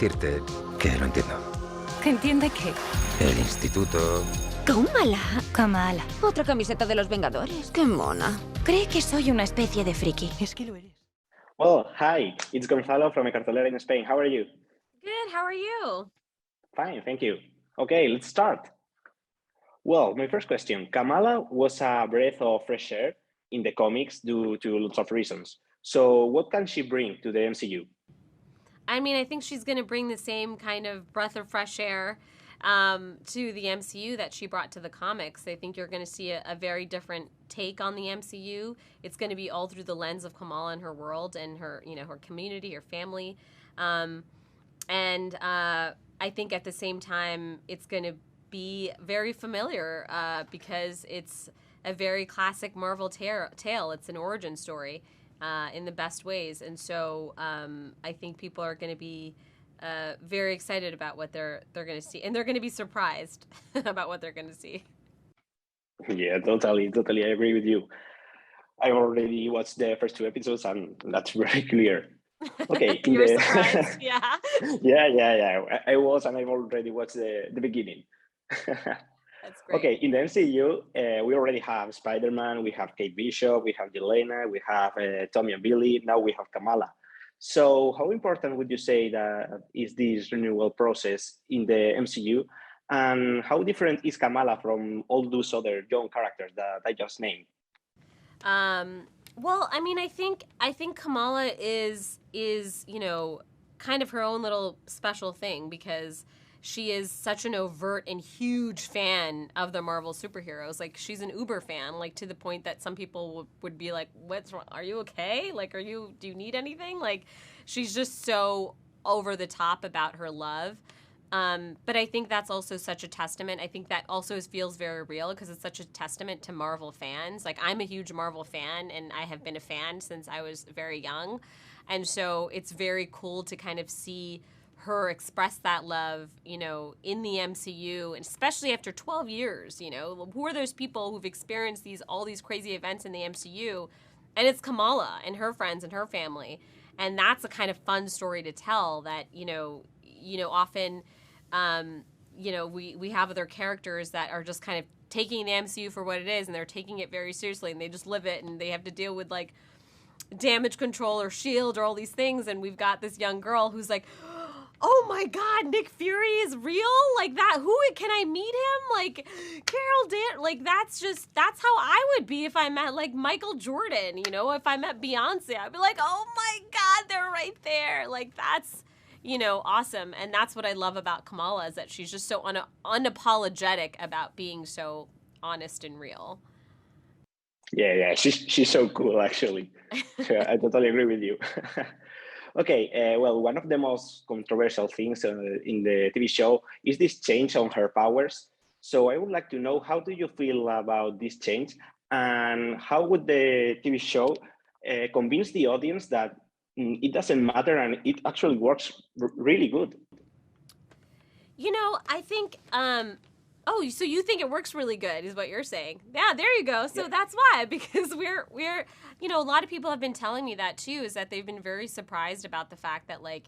decirte que lo entiendo. ¿Que entiende qué? El instituto... Kamala. Kamala. Otra camiseta de los Vengadores. ¡Qué mona! Cree que soy una especie de friki. Es que lo eres. Well, hi, it's Gonzalo from Cartelera in Spain. How are you? Good, how are you? Fine, thank you. Okay, let's start. Well, my first question. Kamala was a breath of fresh air in the comics due to lots of reasons. So what can she bring to the MCU? I mean, I think she's going to bring the same kind of breath of fresh air to the MCU that she brought to the comics. I think you're going to see a very different take on the MCU. It's going to be all through the lens of Kamala and her world and her, you know, her community, her family. I think at the same time, it's going to be very familiar because it's a very classic Marvel tale. It's an origin story in the best ways. And so I think people are going to be very excited about what they're going to see. And they're going to be surprised about what they're going to see. Yeah, totally. I agree with you. I already watched the first 2 episodes and that's very clear. Okay. You're surprised, yeah. Yeah. I was, and I've already watched the beginning. That's great. Okay, in the MCU, we already have Spider-Man, we have Kate Bishop, we have Yelena, we have Tommy and Billy, now we have Kamala. So how important would you say that is this renewal process in the MCU? And how different is Kamala from all those other young characters that I just named? Well, I mean, I think Kamala is you know, kind of her own little special thing because she is such an overt and huge fan of the Marvel superheroes. Like, she's an uber fan, like, to the point that some people would be like, what's wrong? Are you okay? Like, do you need anything? Like, she's just so over the top about her love. But I think that's also such a testament. I think that also feels very real because it's such a testament to Marvel fans. Like, I'm a huge Marvel fan, and I have been a fan since I was very young. And so it's very cool to kind of see her express that love, you know, in the MCU, and especially after 12 years, you know. Who are those people who've experienced all these crazy events in the MCU? And it's Kamala and her friends and her family. And that's a kind of fun story to tell that, you know, often, you know, we have other characters that are just kind of taking the MCU for what it is, and they're taking it very seriously, and they just live it, and they have to deal with, like, damage control or SHIELD or all these things. And we've got this young girl who's like, oh my God, Nick Fury is real? Like that, can I meet him? Like, Carol like that's how I would be if I met like Michael Jordan, you know, if I met Beyonce, I'd be like, oh my God, they're right there. Like, that's, you know, awesome. And that's what I love about Kamala, is that she's just so unapologetic about being so honest and real. Yeah, she's so cool, actually. I totally agree with you. Okay, well, one of the most controversial things in the TV show is this change on her powers. So I would like to know, how do you feel about this change? And how would the TV show convince the audience that it doesn't matter and it actually works really good? You know, I think... Oh, so you think it works really good is what you're saying. Yeah, there you go. So that's why, because we're, you know, a lot of people have been telling me that too, is that they've been very surprised about the fact that, like,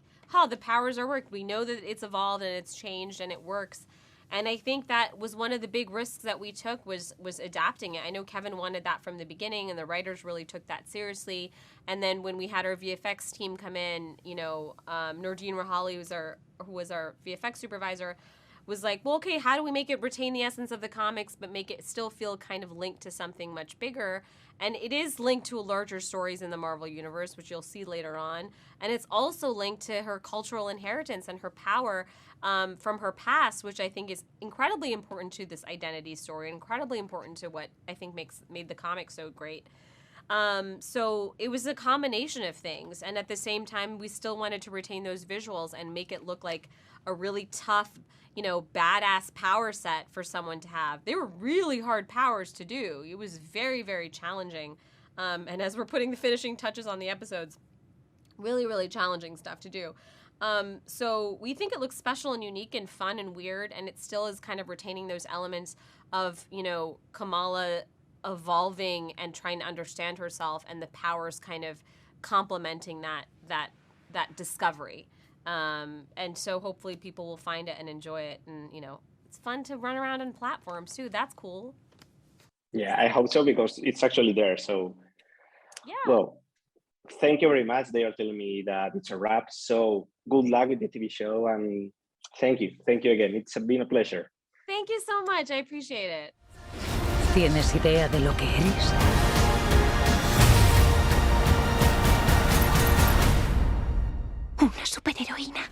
the powers are worked. We know that it's evolved and it's changed and it works. And I think that was one of the big risks that we took was adapting it. I know Kevin wanted that from the beginning, and the writers really took that seriously. And then when we had our VFX team come in, you know, Nordine Rahali who was our VFX supervisor, was like, well, okay, how do we make it retain the essence of the comics but make it still feel kind of linked to something much bigger? And it is linked to larger stories in the Marvel Universe, which you'll see later on. And it's also linked to her cultural inheritance and her power from her past, which I think is incredibly important to this identity story, incredibly important to what I think made the comic so great. So it was a combination of things. And at the same time, we still wanted to retain those visuals and make it look like a really tough, you know, badass power set for someone to have. They were really hard powers to do. It was very, very challenging. And as we're putting the finishing touches on the episodes, really, really challenging stuff to do. So we think it looks special and unique and fun and weird, and it still is kind of retaining those elements of, you know, Kamala evolving and trying to understand herself, and the powers kind of complementing that discovery. And so hopefully people will find it and enjoy it. And, you know, it's fun to run around on platforms too. That's cool. Yeah, I hope so, because it's actually there. So, Yeah. well, thank you very much. They are telling me that it's a wrap. So good luck with the TV show. And thank you. Thank you again. It's been a pleasure. Thank you so much. I appreciate it. ¿Tienes idea de lo que eres? Una superheroína.